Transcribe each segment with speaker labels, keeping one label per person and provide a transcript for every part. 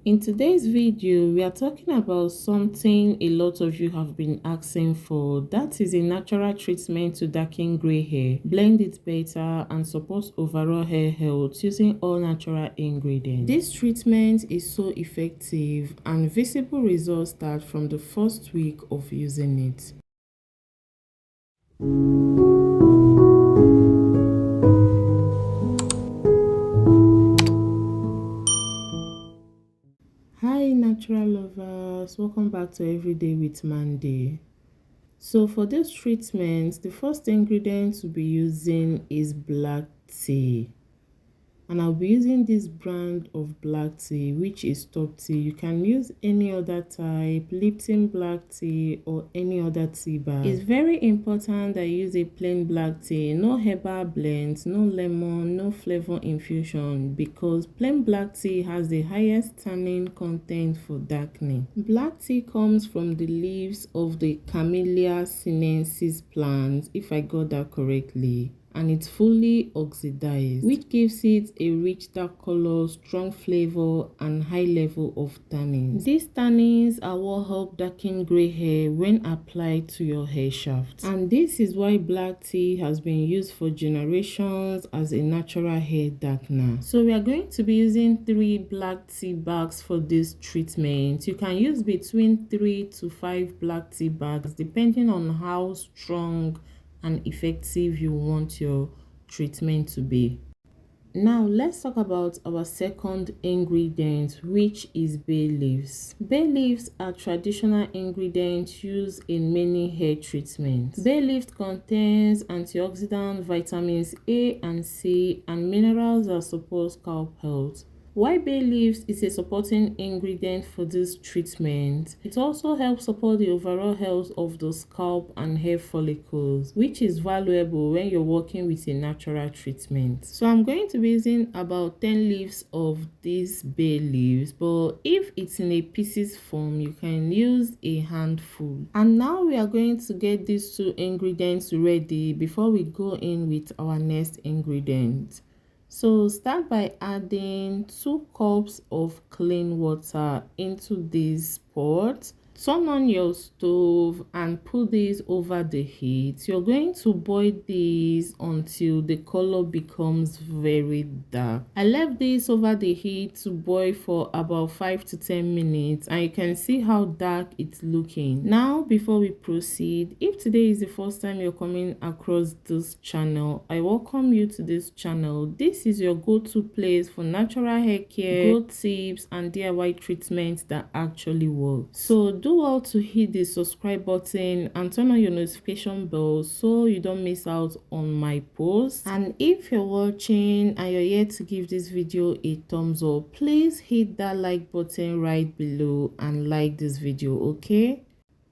Speaker 1: In today's video, we are talking about something a lot of you have been asking for. That is a natural treatment to darken gray hair, blend it better, and support overall hair health using all natural ingredients. This treatment is so effective and visible results start from the first week of using it. Hi natural lovers, welcome back to Everyday with Mandy. So for this treatment, the first ingredient to be using is black tea. And I'll be using this brand of black tea, which is top tea. You can use any other type, Lipton black tea or any other tea bag. It's very important that you use a plain black tea, no herbal blends, no lemon, no flavor infusion, because plain black tea has the highest tannin content for darkening. Black tea comes from the leaves of the Camellia sinensis plant, if I got that correctly, and it's fully oxidized, which gives it a rich dark color, strong flavor, and high level of tannins. These tannins are what help darken gray hair when applied to your hair shaft, and this is why black tea has been used for generations as a natural hair darkener. So we are going to be using 3 black tea bags for this treatment. You can use between 3 to 5 black tea bags depending on how strong and effective you want your treatment to be. Now let's talk about our second ingredient, which is bay leaves. Bay leaves are traditional ingredients used in many hair treatments. Bay leaves contains antioxidant vitamins A and C and minerals that support scalp health. Why bay leaves is a supporting ingredient for this treatment, it also helps support the overall health of the scalp and hair follicles, which is valuable when you're working with a natural treatment. So I'm going to be using about 10 leaves of these bay leaves, but if it's in a pieces form, you can use a handful. And now we are going to get these 2 ingredients ready before we go in with our next ingredient. So start by adding 2 cups of clean water into this pot. Turn on your stove and put this over the heat. You're going to boil this until the color becomes very dark. I left this over the heat to boil for about 5 to 10 minutes and you can see how dark it's looking. Now before we proceed, if today is the first time you're coming across this channel, I welcome you to this channel. This is your go-to place for natural hair care, good tips and DIY treatments that actually work. So do well to hit the subscribe button and turn on your notification bell so you don't miss out on my posts. And if you're watching and you're yet to give this video a thumbs up, please hit that like button right below and like this video, okay?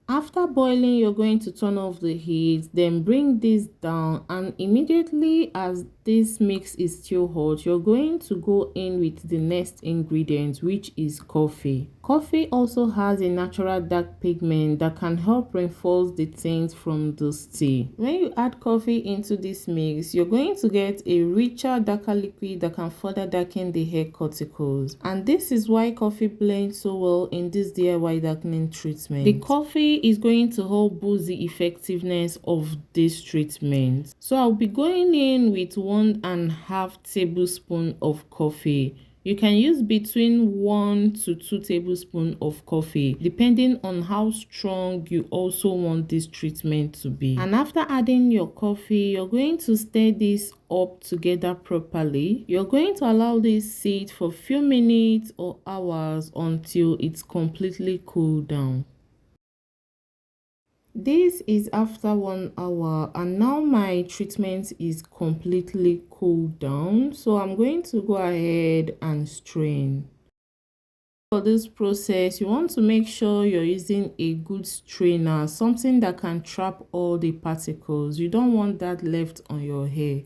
Speaker 1: After boiling, you're going to turn off the heat, then bring this down, and immediately as this mix is still hot, you're going to go in with the next ingredient, which is coffee. Coffee also has a natural dark pigment that can help reinforce the tints from this tea. When you add coffee into this mix, you're going to get a richer, darker liquid that can further darken the hair cuticles. And this is why coffee blends so well in this DIY darkening treatment. The coffee is going to help boost the effectiveness of this treatment. So I'll be going in with 1.5 tablespoons of coffee. You can use between 1 to 2 tablespoons of coffee depending on how strong you also want this treatment to be. And after adding your coffee, you're going to stir this up together properly. You're going to allow this sit for a few minutes or hours until it's completely cooled down. This is after 1 hour and now my treatment is completely cooled down, so I'm going to go ahead and strain. For this process, you want to make sure you're using a good strainer, something that can trap all the particles. You don't want that left on your hair.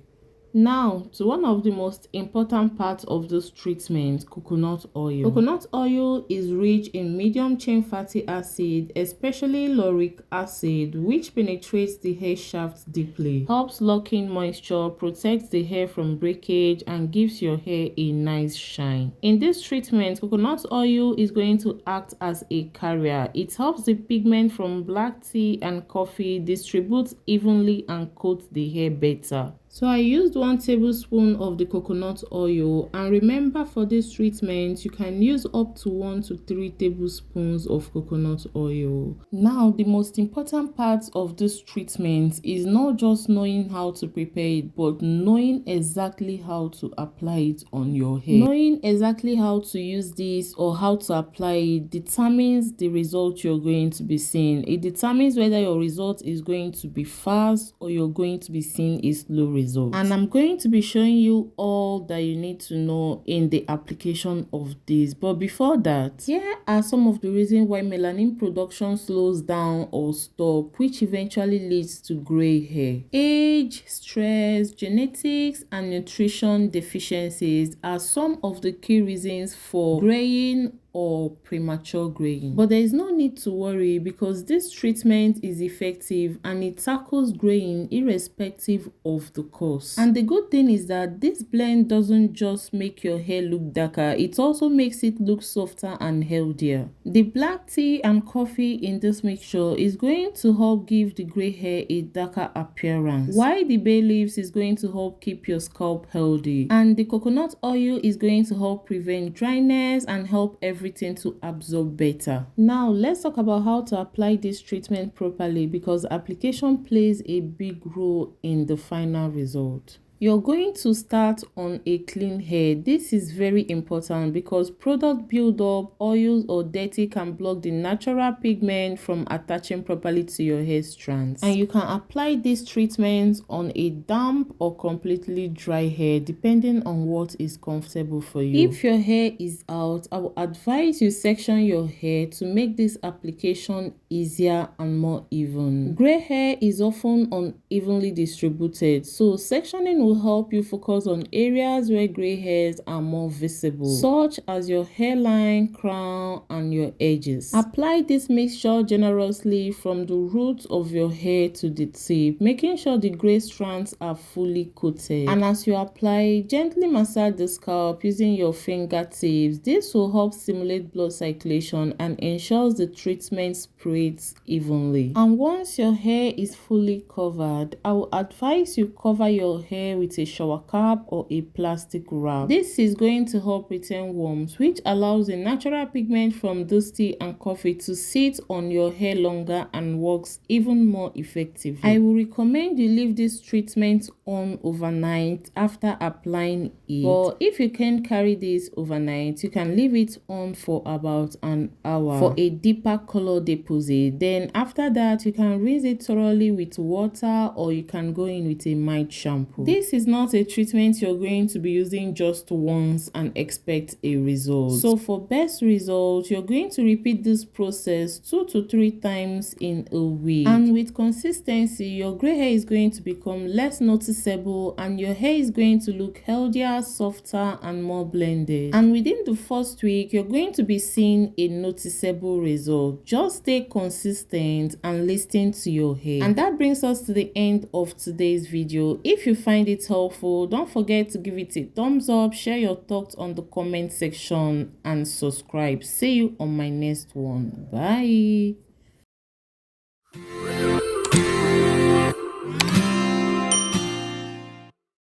Speaker 1: Now, to one of the most important parts of this treatment, coconut oil. Coconut oil is rich in medium-chain fatty acid, especially lauric acid, which penetrates the hair shaft deeply, helps lock in moisture, protects the hair from breakage, and gives your hair a nice shine. In this treatment, coconut oil is going to act as a carrier. It helps the pigment from black tea and coffee distribute evenly and coat the hair better. So I used 1 tablespoon of the coconut oil, and remember, for this treatment you can use up to 1 to 3 tablespoons of coconut oil. Now, the most important part of this treatment is not just knowing how to prepare it, but knowing exactly how to apply it on your hair. Knowing exactly how to use this or how to apply it determines the result you're going to be seeing. It determines whether your result is going to be fast or you're going to be seeing a slow result. And I'm going to be showing you all that you need to know in the application of this. But before that, here are some of the reasons why melanin production slows down or stop, which eventually leads to gray hair. Age, stress, genetics, and nutrition deficiencies are some of the key reasons for graying or premature graying. But there is no need to worry, because this treatment is effective and it tackles graying irrespective of the cause. And the good thing is that this blend doesn't just make your hair look darker, it also makes it look softer and healthier. The black tea and coffee in this mixture is going to help give the gray hair a darker appearance, while the bay leaves is going to help keep your scalp healthy, and the coconut oil is going to help prevent dryness and help everything to absorb better. Now let's talk about how to apply this treatment properly, because application plays a big role in the final result. You're going to start on a clean hair. This is very important because product buildup, oils, or dirty can block the natural pigment from attaching properly to your hair strands. And you can apply this treatment on a damp or completely dry hair, depending on what is comfortable for you. If your hair is out, I will advise you section your hair to make this application easier and more even. Gray hair is often unevenly distributed, so sectioning will help you focus on areas where gray hairs are more visible, such as your hairline, crown, and your edges. Apply this mixture generously from the roots of your hair to the tip, making sure the gray strands are fully coated. And as you apply, gently massage the scalp using your fingertips. This will help stimulate blood circulation and ensures the treatment spreads evenly. And once your hair is fully covered, I will advise you cover your hair with a shower cap or a plastic wrap. This is going to help retain warmth, which allows the natural pigment from this tea and coffee to sit on your hair longer and works even more effectively. I will recommend you leave this treatment on overnight after applying it. But if you can't carry this overnight, you can leave it on for about an hour for a deeper color deposit. Then after that, you can rinse it thoroughly with water, or you can go in with a mild shampoo. This is not a treatment you're going to be using just once and expect a result. So for best results, you're going to repeat this process 2 to 3 times in a week. And with consistency, your gray hair is going to become less noticeable and your hair is going to look healthier, softer, and more blended. And within the first week, you're going to be seeing a noticeable result. Just stay consistent and listen to your hair. And that brings us to the end of today's video. If you find it helpful, don't forget to give it a thumbs up, share your thoughts on the comment section, and subscribe. See you on my next one. Bye.